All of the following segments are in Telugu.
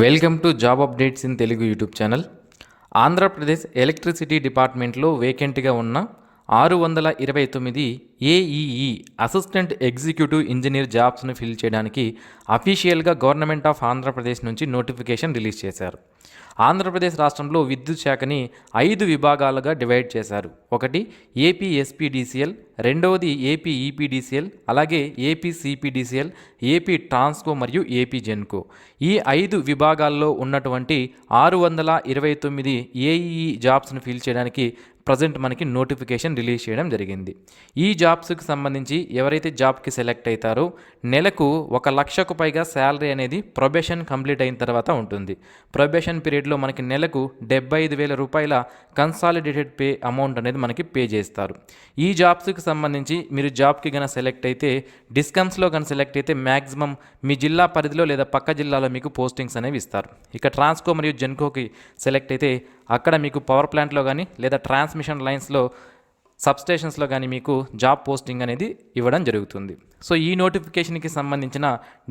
Welcome to job updates in Telugu YouTube channel. Andhra Pradesh electricity డిపార్ట్మెంట్లో వేకెంట్గా ఉన్న 629 ఏఈఈ అసిస్టెంట్ ఎగ్జిక్యూటివ్ ఇంజనీర్ జాబ్స్ను ఫిల్ చేయడానికి అఫీషియల్గా గవర్నమెంట్ ఆఫ్ ఆంధ్రప్రదేశ్ నుంచి నోటిఫికేషన్ రిలీజ్ చేశారు. ఆంధ్రప్రదేశ్ రాష్ట్రంలో విద్యుత్ శాఖని 5 విభాగాలుగా డివైడ్ చేశారు. ఒకటి ఏపీ ఎస్పీడీసీఎల్, రెండవది ఏపీ ఈపీడీసీఎల్, అలాగే ఏపీ సిపిడిసిఎల్, ఏపీ ట్రాన్స్కో మరియు ఏపీ జెన్కో. ఈ 5 విభాగాల్లో ఉన్నటువంటి 629 ఏఈఈ జాబ్స్ను ఫిల్ చేయడానికి ప్రజెంట్ మనకి నోటిఫికేషన్ రిలీజ్ చేయడం జరిగింది. ఈ జాబ్స్కి సంబంధించి ఎవరైతే జాబ్కి సెలెక్ట్ అవుతారో నెలకు 1,00,000కు పైగా శాలరీ అనేది ప్రొబేషన్ కంప్లీట్ అయిన తర్వాత ఉంటుంది. ప్రొబేషన్ పీరియడ్లో మనకి నెలకు 75,000 రూపాయల కన్సాలిడేటెడ్ పే అమౌంట్ అనేది మనకి పే చేస్తారు. ఈ జాబ్స్కి సంబంధించి మీరు జాబ్కి కనుక సెలెక్ట్ అయితే, డిస్కమ్స్లో కనుక సెలెక్ట్ అయితే మ్యాక్సిమం మీ జిల్లా పరిధిలో లేదా పక్క జిల్లాలో మీకు పోస్టింగ్స్ అనేవి ఇస్తారు. ఇక ట్రాన్స్కో మరియు జెన్కోకి సెలెక్ట్ అయితే అక్కడ మీకు పవర్ ప్లాంట్లో కానీ లేదా ట్రాన్స్మిషన్ లైన్స్లో సబ్స్టేషన్స్లో కానీ మీకు జాబ్ పోస్టింగ్ అనేది ఇవ్వడం జరుగుతుంది. సో ఈ నోటిఫికేషన్కి సంబంధించిన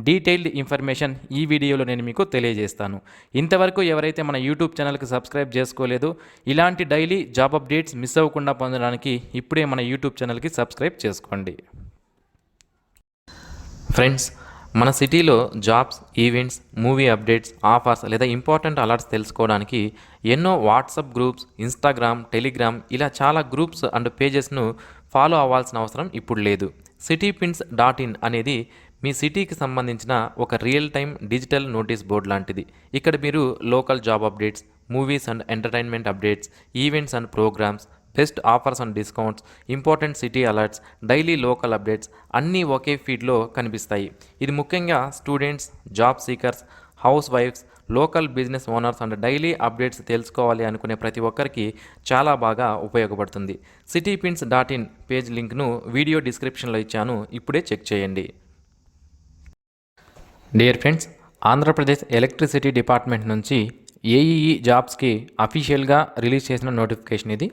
డీటెయిల్డ్ ఇన్ఫర్మేషన్ ఈ వీడియోలో నేను మీకు తెలియజేస్తాను. ఇంతవరకు ఎవరైతే మన యూట్యూబ్ ఛానల్కి సబ్స్క్రైబ్ చేసుకోలేదో, ఇలాంటి డైలీ జాబ్ అప్డేట్స్ మిస్ అవ్వకుండా పొందడానికి ఇప్పుడే మన యూట్యూబ్ ఛానల్కి సబ్స్క్రైబ్ చేసుకోండి. ఫ్రెండ్స్, మన సిటీలో jobs, events, movie updates, offers లేదా ఇంపార్టెంట్ అలర్ట్స్ తెలుసుకోవడానికి ఎన్నో వాట్సాప్ గ్రూప్స్, ఇన్స్టాగ్రామ్, టెలిగ్రామ్ ఇలా చాలా గ్రూప్స్ అండ్ పేజెస్ను ఫాలో అవ్వాల్సిన అవసరం ఇప్పుడు లేదు. citypins.in అనేది మీ సిటీకి సంబంధించిన ఒక real time digital notice board లాంటిది. ఇక్కడ మీరు local job updates, movies and entertainment updates, events and programs, best offers and discounts, important city alerts, daily local updates అన్నీ ఒకే ఫీడ్లో కనిపిస్తాయి. ఇది ముఖ్యంగా స్టూడెంట్స్, జాబ్ సీకర్స్, హౌస్ వైఫ్స్, local business owners and daily updates తెలుసుకోవాలి అనుకునే ప్రతి ఒక్కరికి చాలా బాగా ఉపయోగపడుతుంది. citypins.in పేజ్ లింక్ను వీడియో డిస్క్రిప్షన్లో ఇచ్చాను, ఇప్పుడే చెక్ చేయండి. Dear friends, Andhra Pradesh electricity department నుంచి ఏఈఈ జాబ్స్కి అఫీషియల్గా రిలీజ్ చేసిన నోటిఫికేషన్ ఇది.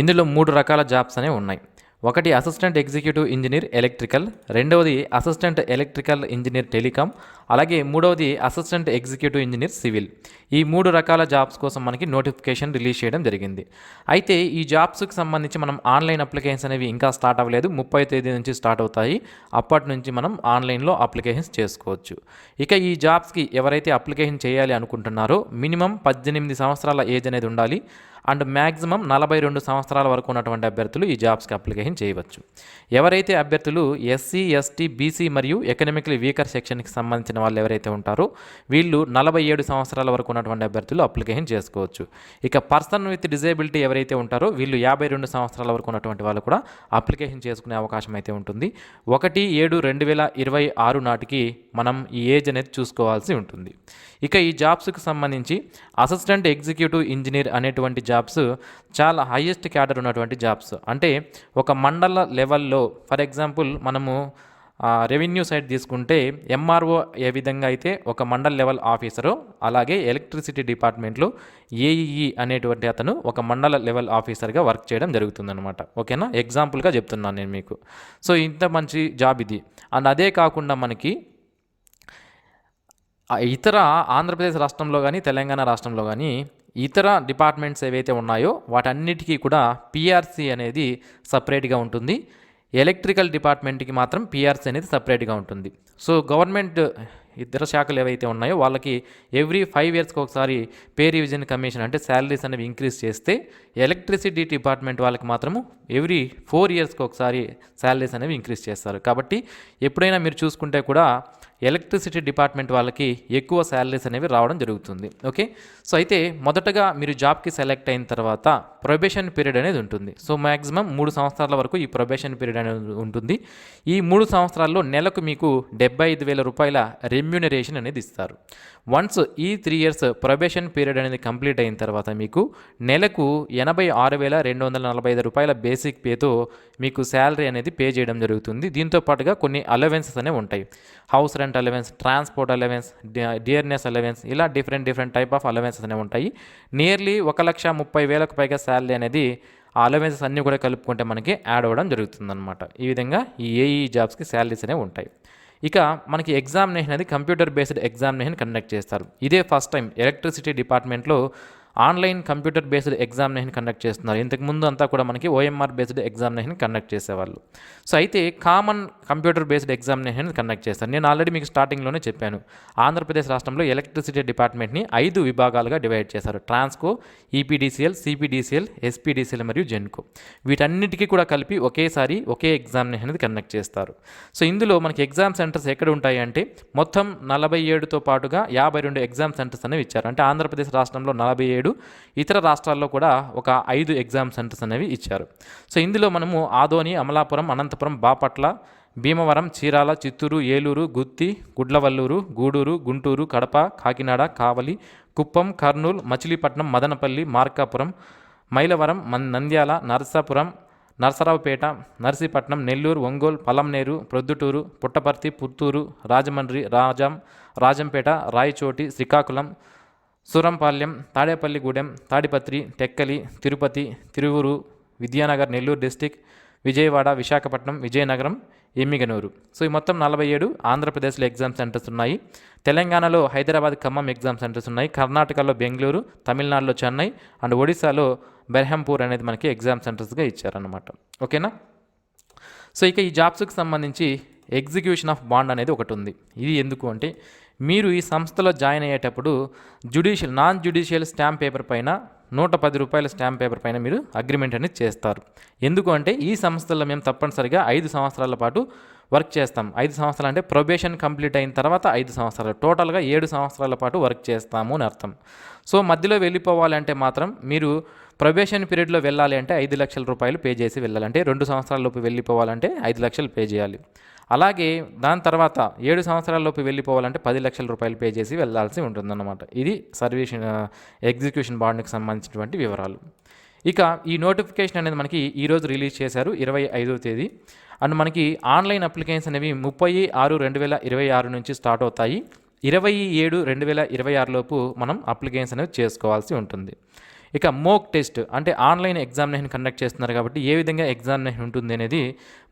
ఇందులో 3 రకాల జాబ్స్ అనేవి ఉన్నాయి. ఒకటి అసిస్టెంట్ ఎగ్జిక్యూటివ్ ఇంజనీర్ ఎలక్ట్రికల్, రెండవది అసిస్టెంట్ ఎలక్ట్రికల్ ఇంజనీర్ టెలికాం, అలాగే మూడవది అసిస్టెంట్ ఎగ్జిక్యూటివ్ ఇంజనీర్ సివిల్. ఈ 3 రకాల జాబ్స్ కోసం మనకి నోటిఫికేషన్ రిలీజ్ చేయడం జరిగింది. అయితే ఈ జాబ్స్కి సంబంధించి మనం ఆన్లైన్ అప్లికేషన్స్ అనేవి ఇంకా స్టార్ట్ అవ్వలేదు. 30వ తేదీ నుంచి స్టార్ట్ అవుతాయి. అప్పటి నుంచి మనం ఆన్లైన్లో అప్లికేషన్స్ చేసుకోవచ్చు. ఇక ఈ జాబ్స్కి ఎవరైతే అప్లికేషన్ చేయాలి అనుకుంటున్నారో మినిమం 18 సంవత్సరాల ఏజ్ అనేది ఉండాలి అండ్ మ్యాక్సిమం 42 సంవత్సరాల వరకు ఉన్నటువంటి అభ్యర్థులు ఈ జాబ్స్కి అప్లికేషన్ చేయవచ్చు. ఎవరైతే అభ్యర్థులు ఎస్సీ, ఎస్టీ, బీసీ మరియు ఎకనామికలీ వీకర్ సెక్షన్కి సంబంధించిన వాళ్ళు ఎవరైతే ఉంటారో వీళ్ళు 47 సంవత్సరాల వరకు ఉన్నటువంటి అభ్యర్థులు అప్లికేషన్ చేసుకోవచ్చు. ఇక పర్సన్ విత్ డిజేబిలిటీ ఎవరైతే ఉంటారో వీళ్ళు 52 సంవత్సరాల వరకు ఉన్నటువంటి వాళ్ళు కూడా అప్లికేషన్ చేసుకునే అవకాశం అయితే ఉంటుంది. 1/7/2026 నాటికి మనం ఈ ఏజ్ అనేది చూసుకోవాల్సి ఉంటుంది. ఇక ఈ జాబ్స్కి సంబంధించి అసిస్టెంట్ ఎగ్జిక్యూటివ్ ఇంజనీర్ అనేటువంటి జాబ్స్ చాలా హైయెస్ట్ క్యాడర్ ఉన్నటువంటి జాబ్స్. అంటే ఒక మండల లెవెల్లో, ఫర్ ఎగ్జాంపుల్ మనము రెవెన్యూ సైడ్ తీసుకుంటే ఎంఆర్ఓ ఏ విధంగా అయితే ఒక మండల్ లెవెల్ ఆఫీసరో, అలాగే ఎలక్ట్రిసిటీ డిపార్ట్మెంట్లో ఏఈఈ అనేటువంటి అతను ఒక మండల లెవెల్ ఆఫీసర్గా వర్క్ చేయడం జరుగుతుందన్నమాట. ఓకేనా, ఎగ్జాంపుల్గా చెప్తున్నాను నేను మీకు. సో ఇంత మంచి జాబ్ ఇది. అండ్ అదే కాకుండా మనకి ఇతర ఆంధ్రప్రదేశ్ రాష్ట్రంలో కానీ తెలంగాణ రాష్ట్రంలో కానీ ఇతర డిపార్ట్మెంట్స్ ఏవైతే ఉన్నాయో వాటన్నిటికీ కూడా పిఆర్సీ అనేది సపరేట్గా ఉంటుంది. ఎలక్ట్రికల్ డిపార్ట్మెంట్కి మాత్రం పిఆర్సీ అనేది సపరేట్గా ఉంటుంది. సో గవర్నమెంట్ ఇతర శాఖలు ఏవైతే ఉన్నాయో వాళ్ళకి ఎవ్రీ 5 ఇయర్స్కి ఒకసారి పే రివిజన్ కమిషన్ అంటే శాలరీస్ అనేవి ఇంక్రీజ్ చేస్తే, ఎలక్ట్రిసిటీ డిపార్ట్మెంట్ వాళ్ళకి మాత్రము ఎవ్రీ 4 ఇయర్స్కి ఒకసారి శాలరీస్ అనేవి ఇంక్రీజ్ చేస్తారు. కాబట్టి ఎప్పుడైనా మీరు చూసుకుంటే కూడా ఎలక్ట్రిసిటీ డిపార్ట్మెంట్ వాళ్ళకి ఎక్కువ శాలరీస్ అనేవి రావడం జరుగుతుంది. ఓకే, సో అయితే మొదటగా మీరు జాబ్కి సెలెక్ట్ అయిన తర్వాత ప్రొబేషన్ పీరియడ్ అనేది ఉంటుంది. సో మ్యాక్సిమం 3 సంవత్సరాల వరకు ఈ ప్రొబేషన్ పీరియడ్ అనేది ఉంటుంది. ఈ 3 సంవత్సరాల్లో నెలకు మీకు 75,000 రూపాయల రెమ్యూనరేషన్ అనేది ఇస్తారు. వన్స్ ఈ 3 ఇయర్స్ ప్రొబేషన్ పీరియడ్ అనేది కంప్లీట్ అయిన తర్వాత మీకు నెలకు 86,245 రూపాయల బేసిక్ పేతో మీకు శాలరీ అనేది పే చేయడం జరుగుతుంది. దీంతో పాటుగా కొన్ని అలవెన్సెస్ అనేవి ఉంటాయి. House rent allowance, transport allowance, dearness allowance, ఇలా డిఫరెంట్ టైప్ ఆఫ్ అలవెన్సెస్ అనేవి ఉంటాయి. నియర్లీ 1,30,000కు పైగా శాలరీ అనేది ఆ అలవెన్సెస్ అన్నీ కూడా కలుపుకుంటే మనకి యాడ్ అవ్వడం జరుగుతుందన్నమాట. ఈ విధంగా ఈ ఏఈ జాబ్స్కి శాలరీస్ అనేవి ఉంటాయి. ఇక మనకి ఎగ్జామినేషన్ అనేది కంప్యూటర్ బేస్డ్ ఎగ్జామినేషన్ కండక్ట్ చేస్తారు. ఇదే ఫస్ట్ టైం ఎలక్ట్రిసిటీ డిపార్ట్మెంట్లో online computer based examination conduct చేస్తున్నారు. ఇంతకుముందు అంతా కూడా మనకి ఓఎంఆర్ బేస్డ్ ఎగ్జామినేషన్ కండక్ట్ చేసేవాళ్ళు. సో అయితే common computer based examination conduct చేస్తారు. నేను ఆల్రెడీ మీకు స్టార్టింగ్లోనే చెప్పాను, ఆంధ్రప్రదేశ్ రాష్ట్రంలో ఎలక్ట్రిసిటీ డిపార్ట్మెంట్ని 5 విభాగాలుగా డివైడ్ చేశారు. ట్రాన్స్కో, ఈపీడీసీఎల్, సిపిడిసిఎల్, ఎస్పీడీసీఎల్ మరియు జెన్కో. వీటన్నిటికీ కూడా కలిపి ఒకేసారి ఒకే ఎగ్జామినేషన్ అనేది కండక్ట్ చేస్తారు. సో ఇందులో మనకి ఎగ్జామ్ సెంటర్స్ ఎక్కడ ఉంటాయి అంటే మొత్తం 47తో పాటుగా 52 ఎగ్జామ్ సెంటర్స్ అనేవి ఇచ్చారు. అంటే ఆంధ్రప్రదేశ్ రాష్ట్రంలో 47, ఇతర రాష్ట్రాల్లో కూడా ఒక 5 ఎగ్జామ్ సెంటర్స్ అనేవి ఇచ్చారు. సో ఇందులో మనము ఆదోని, అమలాపురం, అనంతపురం, బాపట్ల, భీమవరం, చీరాల, చిత్తూరు, ఏలూరు, గుత్తి, గుడ్లవల్లూరు, గూడూరు, గుంటూరు, కడప, కాకినాడ, కావలి, కుప్పం, కర్నూలు, మచిలీపట్నం, మదనపల్లి, మార్కాపురం, మైలవరం, నంద్యాల, నరసాపురం, నరసరావుపేట, నర్సీపట్నం, నెల్లూరు, ఒంగోలు, పలంనేరు, ప్రొద్దుటూరు, పుట్టపర్తి, పుత్తూరు, రాజమండ్రి, రాజంపేట, రాయచోటి, శ్రీకాకుళం, సూరంపాలెం, తాడేపల్లిగూడెం, తాడిపత్రి, టెక్కలి, తిరుపతి, తిరువురు, విద్యానగర్, నెల్లూరు డిస్టిక్, విజయవాడ, విశాఖపట్నం, విజయనగరం, ఎమ్మిగనూరు. సో ఈ మొత్తం 47 ఆంధ్రప్రదేశ్లో ఎగ్జామ్ సెంటర్స్ ఉన్నాయి. తెలంగాణలో హైదరాబాద్, ఖమ్మం ఎగ్జామ్ సెంటర్స్ ఉన్నాయి. కర్ణాటకలో బెంగళూరు, తమిళనాడులో చెన్నై అండ్ ఒడిశాలో బెర్హంపూర్ అనేది మనకి ఎగ్జామ్ సెంటర్స్గా ఇచ్చారన్నమాట. ఓకేనా. సో ఇక ఈ జాబ్స్కి సంబంధించి ఎగ్జిక్యూషన్ ఆఫ్ బాండ్ అనేది ఒకటి ఉంది. ఇది ఎందుకు అంటే మీరు ఈ సంస్థలో జాయిన్ అయ్యేటప్పుడు నాన్ జ్యుడిషియల్ స్టాంప్ పేపర్ పైన 110 రూపాయల స్టాంప్ పేపర్ పైన మీరు అగ్రిమెంట్ అనేది చేస్తారు. ఎందుకు అంటే ఈ సంస్థలో మేము తప్పనిసరిగా 5 సంవత్సరాల పాటు వర్క్ చేస్తాం. 5 సంవత్సరాలు అంటే ప్రొబేషన్ కంప్లీట్ అయిన తర్వాత 5 సంవత్సరాలు, టోటల్గా 7 సంవత్సరాల పాటు వర్క్ చేస్తాము అని అర్థం. సో మధ్యలో వెళ్ళిపోవాలంటే మాత్రం మీరు ప్రొబేషన్ పీరియడ్లో వెళ్ళాలి అంటే 5 లక్షల రూపాయలు పే చేసి వెళ్ళాలి. అంటే 2 సంవత్సరాల లోపు వెళ్ళిపోవాలంటే 5 లక్షలు పే చేయాలి. అలాగే దాని తర్వాత 7 సంవత్సరాల లోపు వెళ్ళిపోవాలంటే 10 లక్షల రూపాయలు పే చేసి వెళ్ళాల్సి ఉంటుందన్నమాట. ఇది సర్వీస్ ఎగ్జిక్యూషన్ బాండ్కి సంబంధించినటువంటి వివరాలు. ఇక ఈ నోటిఫికేషన్ అనేది మనకి ఈరోజు రిలీజ్ చేశారు 25వ తేదీ. అండ్ మనకి ఆన్లైన్ అప్లికేషన్స్ అనేవి 30/6/2026 నుంచి స్టార్ట్ అవుతాయి. 27/2026 లోపు మనం అప్లికేషన్స్ అనేవి చేసుకోవాల్సి ఉంటుంది. ఇక మోక్ టెస్ట్ అంటే ఆన్లైన్ ఎగ్జామినేషన్ కండక్ట్ చేస్తున్నారు కాబట్టి ఏ విధంగా ఎగ్జామినేషన్ ఉంటుంది అనేది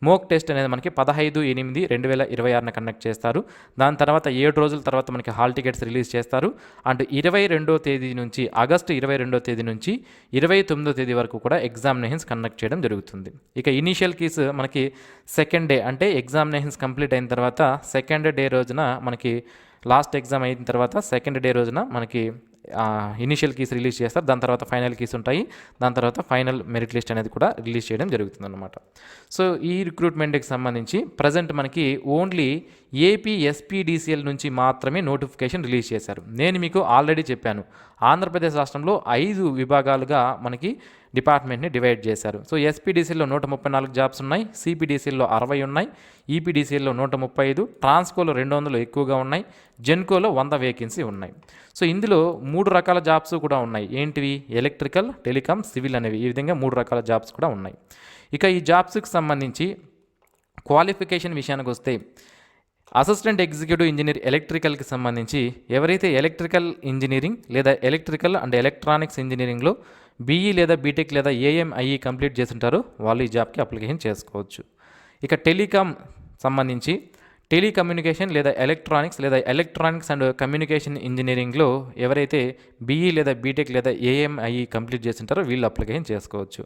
మోక్ టెస్ట్ అనేది మనకి 15/8/2026 కండక్ట్ చేస్తారు. దాని తర్వాత 7 రోజుల తర్వాత మనకి హాల్ టికెట్స్ రిలీజ్ చేస్తారు. అండ్ 22వ తేదీ నుంచి ఆగస్టు 22వ తేదీ నుంచి 29వ తేదీ వరకు కూడా ఎగ్జామినేషన్స్ కండక్ట్ చేయడం జరుగుతుంది. ఇక ఇనీషియల్ కీస్ మనకి సెకండ్ డే అంటే ఎగ్జామినేషన్స్ కంప్లీట్ అయిన తర్వాత సెకండ్ డే రోజున మనకి లాస్ట్ ఎగ్జామ్ అయిన తర్వాత సెకండ్ డే రోజున మనకి ఇనిషియల్ కీస్ రిలీజ్ చేస్తారు. దాని తర్వాత ఫైనల్ కీస్ ఉంటాయి. దాని తర్వాత ఫైనల్ మెరిట్ లిస్ట్ అనేది కూడా రిలీజ్ చేయడం జరుగుతుందన్నమాట. సో ఈ రిక్రూట్మెంట్కి సంబంధించి ప్రజెంట్ మనకి ఓన్లీ ఏపీ ఎస్పీడీసీఎల్ నుంచి మాత్రమే నోటిఫికేషన్ రిలీజ్ చేశారు. నేను మీకు ఆల్రెడీ చెప్పాను, ఆంధ్రప్రదేశ్ రాష్ట్రంలో 5 విభాగాలుగా మనకి డిపార్ట్మెంట్ని డివైడ్ చేశారు. సో ఎస్పీడీసీలో 134 జాబ్స్ ఉన్నాయి, సిపిడిసిఎల్లో 60 ఉన్నాయి, ఈపీడీసీఎల్లో 135, ట్రాన్స్కోలో 200 ఎక్కువగా ఉన్నాయి, జెన్కోలో 100 వేకెన్సీ ఉన్నాయి. సో ఇందులో 3 రకాల జాబ్స్ కూడా ఉన్నాయి. ఏంటివి? ఎలక్ట్రికల్, టెలికాం, సివిల్ అనేవి. ఈ విధంగా 3 రకాల జాబ్స్ కూడా ఉన్నాయి. ఇక ఈ జాబ్స్కి సంబంధించి క్వాలిఫికేషన్ విషయానికి వస్తే అసిస్టెంట్ ఎగ్జిక్యూటివ్ ఇంజనీర్ ఎలక్ట్రికల్కి సంబంధించి ఎవరైతే ఎలక్ట్రికల్ ఇంజనీరింగ్ లేదా ఎలక్ట్రికల్ అండ్ ఎలక్ట్రానిక్స్ ఇంజనీరింగ్లో బీఈ లేదా బీటెక్ లేదా ఏఎంఐఈ కంప్లీట్ చేసి ఉంటారో వాళ్ళు ఈ జాబ్కి అప్లికేషన్ చేసుకోవచ్చు. ఇక టెలికాం సంబంధించి టెలికమ్యూనికేషన్ లేదా ఎలక్ట్రానిక్స్ అండ్ కమ్యూనికేషన్ ఇంజనీరింగ్లో ఎవరైతే బీఈ లేదా బీటెక్ లేదా ఏఎంఐఈ కంప్లీట్ చేసి ఉంటారో వీళ్ళు అప్లికేషన్ చేసుకోవచ్చు.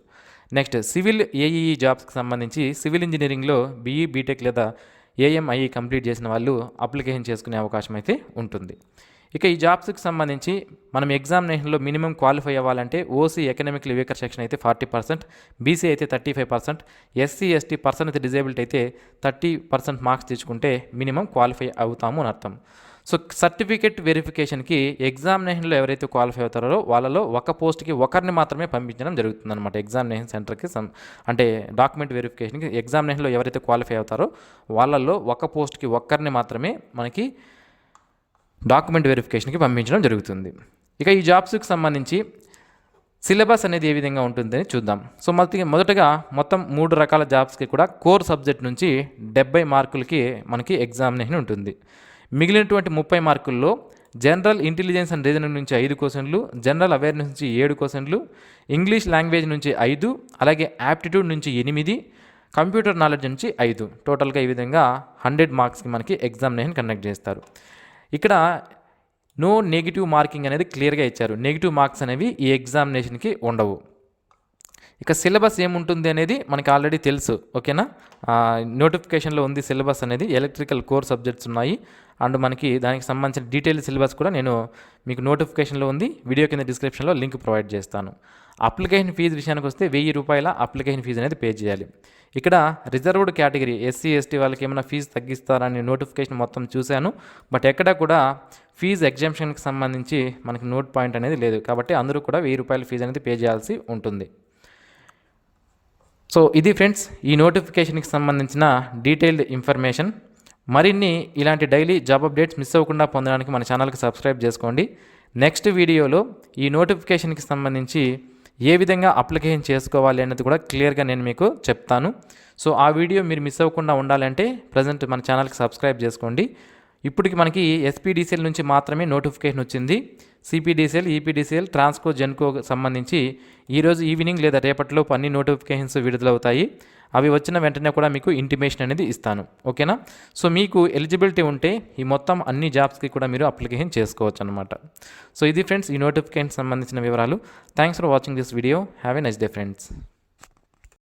నెక్స్ట్ సివిల్ ఏఈఈ జాబ్స్కి సంబంధించి సివిల్ ఇంజనీరింగ్లో బీఈ బీటెక్ లేదా ఏఎంఐఈ కంప్లీట్ చేసిన వాళ్ళు అప్లికేషన్ చేసుకునే అవకాశం అయితే ఉంటుంది. ఇక ఈ జాబ్స్కి సంబంధించి మనం ఎగ్జామినేషన్లో మినిమం క్వాలిఫై అవ్వాలంటే ఓసీ ఎకనామికల్ వీకర్ సెక్షన్ అయితే 40%, బీసీ అయితే 35%, ఎస్సీ ఎస్టీ పర్సన్ అయితే డిజేబిలిటీ అయితే 30% మార్క్స్ తెచ్చుకుంటే మినిమం క్వాలిఫై అవుతాము అని అర్థం. సో సర్టిఫికేట్ వెరిఫికేషన్కి ఎగ్జామినేషన్లో ఎవరైతే క్వాలిఫై అవుతారో వాళ్ళలో ఒక పోస్ట్కి ఒకరిని మాత్రమే పంపించడం జరుగుతుందన్నమాట. ఎగ్జామినేషన్ సెంటర్కి అంటే డాక్యుమెంట్ వెరిఫికేషన్కి ఎగ్జామినేషన్లో ఎవరైతే క్వాలిఫై అవుతారో వాళ్ళల్లో ఒక పోస్ట్కి ఒక్కరిని మాత్రమే మనకి డాక్యుమెంట్ వెరిఫికేషన్కి పంపించడం జరుగుతుంది. ఇక ఈ జాబ్స్కి సంబంధించి సిలబస్ అనేది ఏ విధంగా ఉంటుందని చూద్దాం. సో మొదటగా మొత్తం 3 రకాల జాబ్స్కి కూడా కోర్ సబ్జెక్ట్ నుంచి 70 మార్కులకి మనకి ఎగ్జామినేషన్ ఉంటుంది. మిగిలినటువంటి 30 మార్కుల్లో జనరల్ ఇంటెలిజెన్స్ అండ్ రీజనింగ్ నుంచి 5 క్వశ్చన్లు, జనరల్ అవేర్నెస్ నుంచి 7 క్వశ్చన్లు, ఇంగ్లీష్ లాంగ్వేజ్ నుంచి 5, అలాగే యాప్టిట్యూడ్ నుంచి 8, కంప్యూటర్ నాలెడ్జ్ నుంచి 5. టోటల్గా ఈ విధంగా 100 మార్క్స్కి మనకి ఎగ్జామినేషన్ కండక్ట్ చేస్తారు. ఇక్కడ నో నెగిటివ్ మార్కింగ్ అనేది క్లియర్గా ఇచ్చారు. నెగిటివ్ మార్క్స్ అనేవి ఈ ఎగ్జామినేషన్కి ఉండవు. ఇక సిలబస్ ఏముంటుంది అనేది మనకి ఆల్రెడీ తెలుసు, ఓకేనా. నోటిఫికేషన్లో ఉంది సిలబస్ అనేది. ఎలక్ట్రికల్ కోర్ సబ్జెక్ట్స్ ఉన్నాయి అండ్ మనకి దానికి సంబంధించిన డీటెయిల్ సిలబస్ కూడా నేను మీకు నోటిఫికేషన్లో ఉంది. వీడియో కింద డిస్క్రిప్షన్లో లింక్ ప్రొవైడ్ చేస్తాను. అప్లికేషన్ ఫీజు విషయానికి వస్తే 1000 రూపాయల అప్లికేషన్ ఫీజు అనేది పే చేయాలి. ఇక్కడ రిజర్వ్డ్ కేటగిరీ ఎస్సీ ఎస్టీ వాళ్ళకి ఏమైనా ఫీజు తగ్గిస్తారని నోటిఫికేషన్ మొత్తం చూశాను. బట్ ఎక్కడ కూడా ఫీజు ఎగ్జామ్షన్కి సంబంధించి మనకి నోట్ పాయింట్ అనేది లేదు. కాబట్టి అందరూ కూడా 1000 రూపాయల ఫీజు అనేది పే చేయాల్సి ఉంటుంది. సో ఇది ఫ్రెండ్స్ ఈ నోటిఫికేషన్కి సంబంధించిన డీటెయిల్డ్ ఇన్ఫర్మేషన్. మరిన్ని ఇలాంటి డైలీ జాబ్ అప్డేట్స్ మిస్ అవ్వకుండా పొందడానికి మన ఛానల్కి సబ్స్క్రైబ్ చేసుకోండి. నెక్స్ట్ వీడియోలో ఈ నోటిఫికేషన్కి సంబంధించి ఏ విధంగా అప్లికేషన్ చేసుకోవాలి అనేది కూడా క్లియర్గా నేను మీకు చెప్తాను. సో ఆ వీడియో మీరు మిస్ అవ్వకుండా ఉండాలంటే ప్రజెంట్ మన ఛానల్కి సబ్స్క్రైబ్ చేసుకోండి. ఇప్పటికి మనకి ఎస్పీడీసీఎల్ నుంచి మాత్రమే నోటిఫికేషన్ వచ్చింది. సిపీడీసీఎల్, ఈపీడీసీఎల్, ట్రాన్స్కో, జెన్కో సంబంధించి ఈరోజు ఈవినింగ్ లేదా రేపటిలో అన్ని నోటిఫికేషన్స్ విడుదలవుతాయి. అవి వచ్చిన వెంటనే కూడా మీకు ఇంటిమేషన్ అనేది ఇస్తాను, ఓకేనా. సో మీకు ఎలిజిబిలిటీ ఉంటే ఈ మొత్తం అన్ని జాబ్స్కి కూడా మీరు అప్లికేషన్ చేసుకోవచ్చు అనమాట. సో ఇది ఫ్రెండ్స్ ఈ నోటిఫికేషన్ సంబంధించిన వివరాలు. Thanks for watching this video. Have a nice day friends.